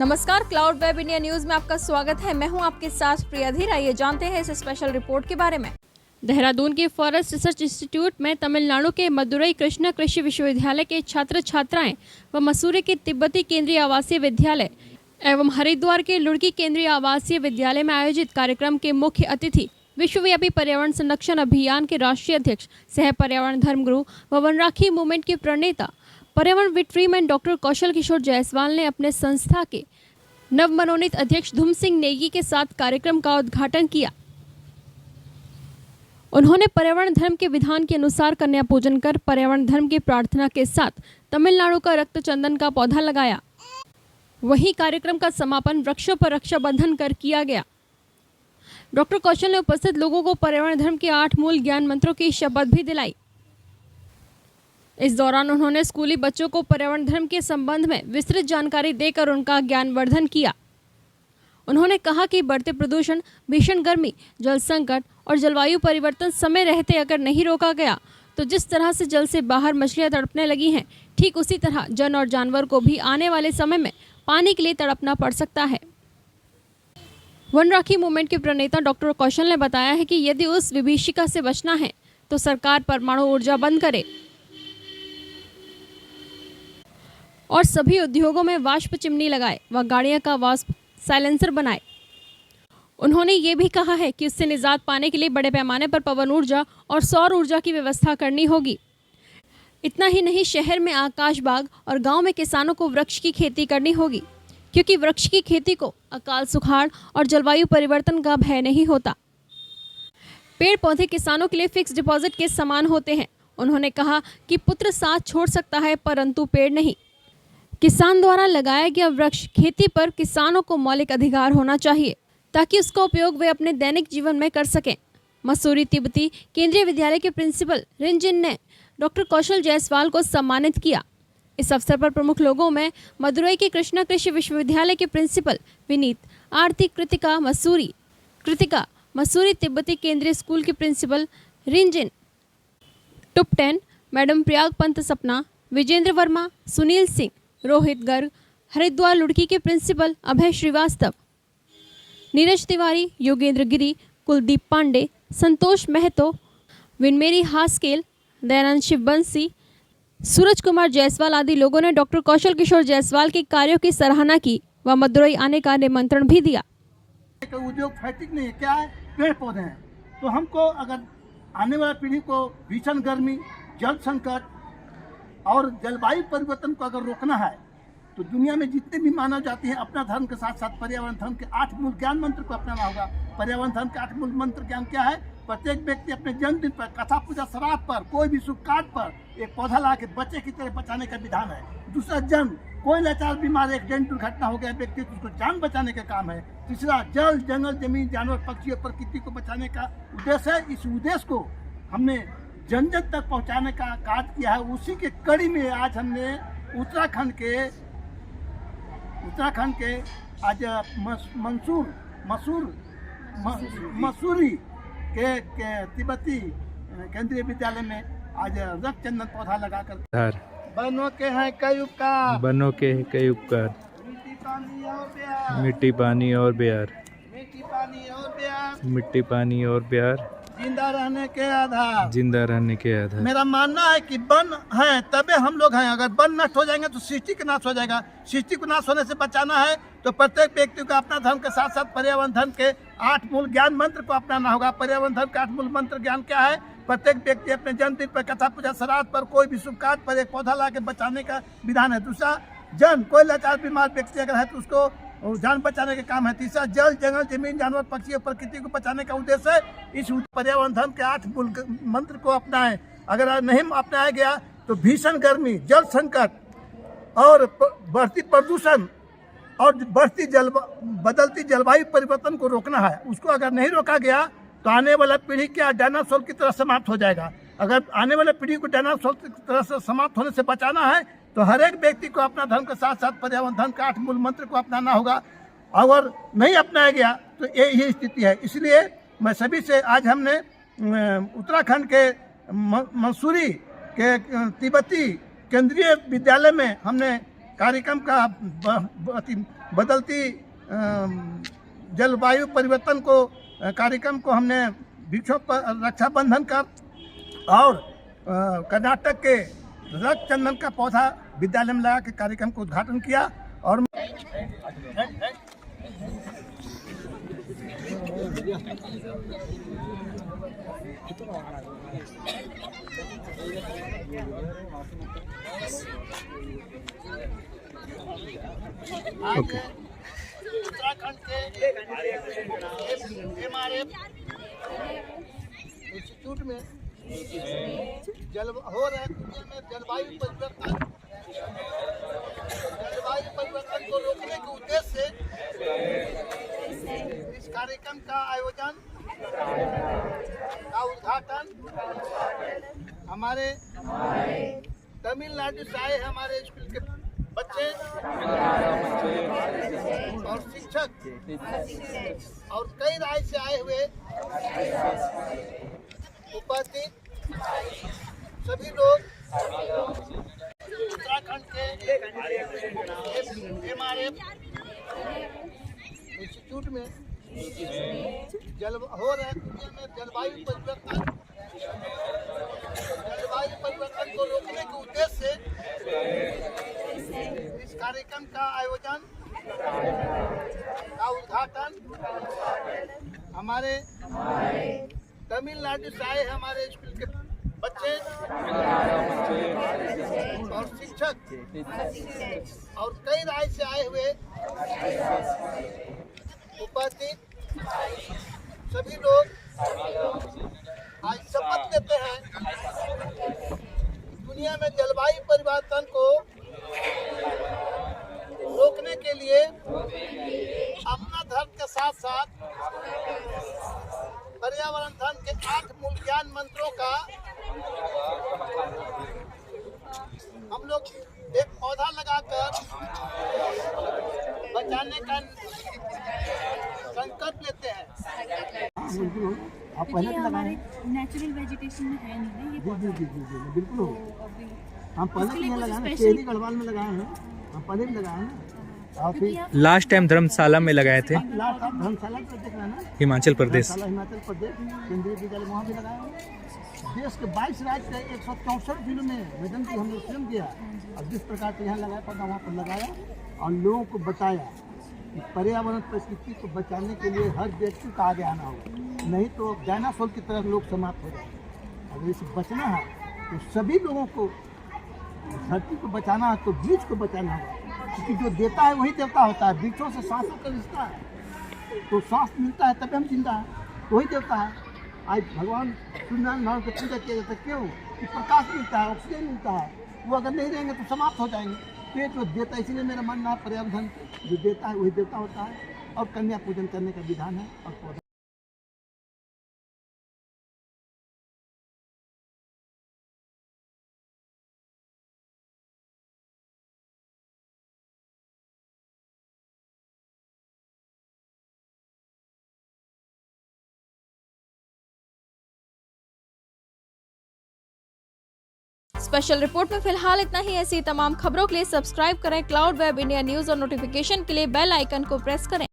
नमस्कार, cloud web India news में आपका स्वागत है। मैं हूं आपके साथ प्रिया धीर। आइए जानते हैं इस स्पेशल रिपोर्ट के बारे में। देहरादून के फॉरेस्ट रिसर्च इंस्टीट्यूट में तमिलनाडु के मदुरई कृष्णा कृषि विश्वविद्यालय के छात्र छात्राएं व मसूरी के तिब्बती केंद्रीय आवासीय विद्यालय एवं हरिद्वार के लुड़की केंद्रीय आवासीय विद्यालय में आयोजित कार्यक्रम के मुख्य अतिथि विश्वव्यापी पर्यावरण संरक्षण अभियान के राष्ट्रीय अध्यक्ष, सह पर्यावरण धर्मगुरु व वनराखी मूवमेंट के प्रणेता पर्यावरण विट्रीमैन डॉक्टर कौशल किशोर जायसवाल ने अपने संस्था के नवमनोनीत अध्यक्ष धूम सिंह नेगी के साथ कार्यक्रम का उद्घाटन किया। उन्होंने पर्यावरण धर्म के विधान के अनुसार कन्या पूजन कर पर्यावरण धर्म की प्रार्थना के साथ तमिलनाडु का रक्त चंदन का पौधा लगाया। वहीं कार्यक्रम का समापन वृक्षों पर रक्षाबंधन कर किया गया। डॉक्टर कौशल ने उपस्थित लोगों को पर्यावरण धर्म के 8 मूल ज्ञान मंत्रों की शपथ भी दिलाई। इस दौरान उन्होंने स्कूली बच्चों को पर्यावरण धर्म के संबंध में विस्तृत जानकारी देकर उनका ज्ञानवर्धन किया। उन्होंने कहा कि बढ़ते प्रदूषण, भीषण गर्मी, जल संकट और जलवायु परिवर्तन समय रहते अगर नहीं रोका गया तो जिस तरह से जल से बाहर मछलियां तड़पने लगी हैं, ठीक उसी तरह जन और जानवर को भी आने वाले समय में पानी के लिए तड़पना पड़ सकता है। वनराखी मूवमेंट के प्रणेता डॉक्टर कौशल ने बताया है कि यदि उस विभीषिका से बचना है तो सरकार परमाणु ऊर्जा बंद करे और सभी उद्योगों में वाष्प चिमनी लगाए व गाड़ियां का वाष्प साइलेंसर बनाए। उन्होंने ये भी कहा है कि इससे निजात पाने के लिए बड़े पैमाने पर पवन ऊर्जा और सौर ऊर्जा की व्यवस्था करनी होगी। इतना ही नहीं, शहर में आकाश बाग और गांव में किसानों को वृक्ष की खेती करनी होगी, क्योंकि वृक्ष की खेती को अकाल, सुखाड़ और जलवायु परिवर्तन का भय नहीं होता। पेड़ पौधे किसानों के लिए फिक्स डिपॉजिट के समान होते हैं। उन्होंने कहा कि पुत्र साथ छोड़ सकता है परंतु पेड़ नहीं। किसान द्वारा लगाया गया वृक्ष खेती पर किसानों को मौलिक अधिकार होना चाहिए ताकि उसका उपयोग वे अपने दैनिक जीवन में कर सकें। मसूरी तिब्बती केंद्रीय विद्यालय के प्रिंसिपल रिंजिन ने डॉक्टर कौशल जायसवाल को सम्मानित किया। इस अवसर पर प्रमुख लोगों में मदुरई के कृष्णा कृषि विश्वविद्यालय के प्रिंसिपल विनीत, आरती कृतिका मसूरी तिब्बती केंद्रीय स्कूल के प्रिंसिपल रिंजिन टुपटेन, मैडम प्रयाग पंत सपना, विजेंद्र वर्मा, सुनील सिंह, रोहित गर्ग, हरिद्वार लुड़की के प्रिंसिपल अभय श्रीवास्तव, नीरज तिवारी, योगेंद्र गिरी, कुलदीप पांडे, संतोष महतो, विनमेरी हास्केल, दयानंद शिवबंसी, सूरज कुमार जायसवाल आदि लोगों ने डॉक्टर कौशल किशोर जायसवाल के कार्यों की सराहना की व मदुरई आने का निमंत्रण भी दिया। उद्योग फैक्ट्री नहीं है, क्या है, पेड़ पौधे हैं। तो हमको अगर आने वाली पीढ़ी को भीषण गर्मी, जल संकट और जलवायु परिवर्तन को अगर रोकना है तो दुनिया में जितने भी मानव जाति हैं अपना धर्म के साथ साथ पर्यावरण धर्म के 8 मूल ज्ञान मंत्र को अपनाना होगा। पर्यावरण धर्म के 8 मूल मंत्र ज्ञान क्या है? प्रत्येक व्यक्ति अपने जन्मदिन पर, कथा पूजा, श्राद्ध पर, कोई भी शुभ कार्य पर एक पौधा ला के बच्चे की तरह बचाने का विधान है। दूसरा, जन, कोई लाचार बीमार एक्सीडेंट दुर्घटना हो गया व्यक्ति तो उसको जान बचाने का काम है। तीसरा, जल, जंगल, जमीन, जानवर, पक्षी और प्रकृति को बचाने का उद्देश्य है। इस उद्देश्य को हमने जन जन तक पहुंचाने का कार्य किया है। उसी के कड़ी में आज हमने उत्तराखंड के आज मसूरी के तिब्बती केंद्रीय विद्यालय में आज रक्त चंदन पौधा लगाकर बनों के हैं कई उपकार, मिट्टी पानी और प्यार, जिंदा रहने के आधार। मेरा मानना है कि वन है तबे हम लोग हैं। अगर वन नष्ट हो जाएंगे तो सृष्टि का नाश हो जाएगा। सृष्टि को नाश होने से बचाना है तो प्रत्येक व्यक्ति को अपना धर्म के साथ साथ पर्यावरण धर्म के 8 मूल ज्ञान मंत्र को अपनाना होगा। पर्यावरण धर्म के 8 मूल मंत्र ज्ञान क्या है? प्रत्येक व्यक्ति अपने जन्मदिन पर, कथा पूजा, श्राद्ध पर, कोई भी शुभ कार्य पर एक पौधा ला के बचाने का विधान है। दूसरा, जन, कोई लाचार बीमार व्यक्ति अगर है तो उसको जान बचाने का काम है। तीसरा, जल, जंगल, जमीन, जानवर, पक्षी और प्रकृति को बचाने का उद्देश्य है। इस पर्यावरण धर्म के 8 मूल मंत्र को अपनाएं। अगर नहीं अपनाया गया तो भीषण गर्मी, जल संकट और बढ़ती प्रदूषण और बदलती जलवायु परिवर्तन को रोकना है। उसको अगर नहीं रोका गया तो आने वाला पीढ़ी क्या डायनासोर की तरह समाप्त हो जाएगा। अगर आने वाले पीढ़ी को डायनासोर की तरह से समाप्त होने से बचाना है तो हर एक व्यक्ति को अपना धर्म के साथ साथ पर्यावरण धर्म के 8 मूल मंत्र को अपनाना होगा। अगर नहीं अपनाया गया तो यही स्थिति है। इसलिए मैं सभी से आज हमने उत्तराखंड के मसूरी के तिब्बती केंद्रीय विद्यालय में हमने कार्यक्रम का बदलती जलवायु परिवर्तन को कार्यक्रम को हमने वृक्षों पर रक्षाबंधन का और कर्नाटक के रक्त चंदन का पौधा विद्यालय में लगा के कार्यक्रम को उद्घाटन किया। और उत्तराखंड के MRF इंस्टीट्यूट में हो रहे दुनिया में जलवायु परिवर्तन को रोकने के उद्देश्य से इस कार्यक्रम का आयोजन का उद्घाटन हमारे तमिलनाडु से आए हमारे स्कूल के बच्चे और शिक्षक और कई राज्य से आए हुए उपस्थित सभी लोग उत्तराखंड के MRF इंस्टीट्यूट में हो रहे दुनिया में जलवायु परिवर्तन को रोकने के उद्देश्य से इस कार्यक्रम का आयोजन का उद्घाटन हमारे तमिलनाडु से आए हमारे स्कूल के बच्चे और शिक्षक और कई राज्य से आए हुए उपस्थित सभी लोग आज शपथ लेते हैं दुनिया में जलवायु परिवर्तन को रोकने के लिए अपना धर्म के साथ साथ पर्यावरण धर्म के 8 मूल ज्ञान मंत्रों का हम लोग एक पौधा लगाकर बचाने का संकल्प लेते हैं। आप पहले हमारे नेचुरल वेजिटेशन में है नहीं ये पौधा। जी बिल्कुल हो। हम पहले लिए लगाए कुछ हैं, गढ़वाल में लगाए हैं, हम पहले भी लगाए हैं। और फिर लास्ट टाइम धर्मशाला में लगाए थे, लास्ट टाइम धर्मशाला पर देख रहे हैं ना, हिमाचल प्रदेश। धर्मशाला हिमाचल प्रदेश केंद्रीय विद्यालय वहाँ भी लगाए हैं। देश के 22 राज्य के 164 जिलों में मैडम जी हमने स्वयं किया और जिस प्रकार से यहाँ लगाया पौधा वहाँ पर लगाया और लोगों को बताया कि पर्यावरण परिस्थिति को बचाने के लिए हर व्यक्ति को आगे आना होगा, नहीं तो डायनासोर की तरह लोग समाप्त हो जाएंगे। अगर इसे बचना है तो सभी लोगों को धरती को बचाना है तो बीज को बचाना होगा, क्योंकि जो देता है वही देवता होता है। वृक्षों से सांसों का रिश्ता है, तो सांस मिलता है तभी हम जिंदा है, वही देवता है। आज भगवान सूर्यनारायण भगवान की पूजा किया जाता है, क्यों? कि प्रकाश मिलता है, ऑक्सीजन मिलता है, वो अगर नहीं रहेंगे तो समाप्त हो जाएंगे। तो ये जो देता है, इसलिए मेरा मानना है पर्यावरण जो देता है वही देवता होता है और कन्या पूजन करने का विधान है। और पौधा स्पेशल रिपोर्ट में फिलहाल इतना ही। ऐसी तमाम खबरों के लिए सब्सक्राइब करें क्लाउड वेब इंडिया न्यूज और नोटिफिकेशन के लिए बेल आइकन को प्रेस करें।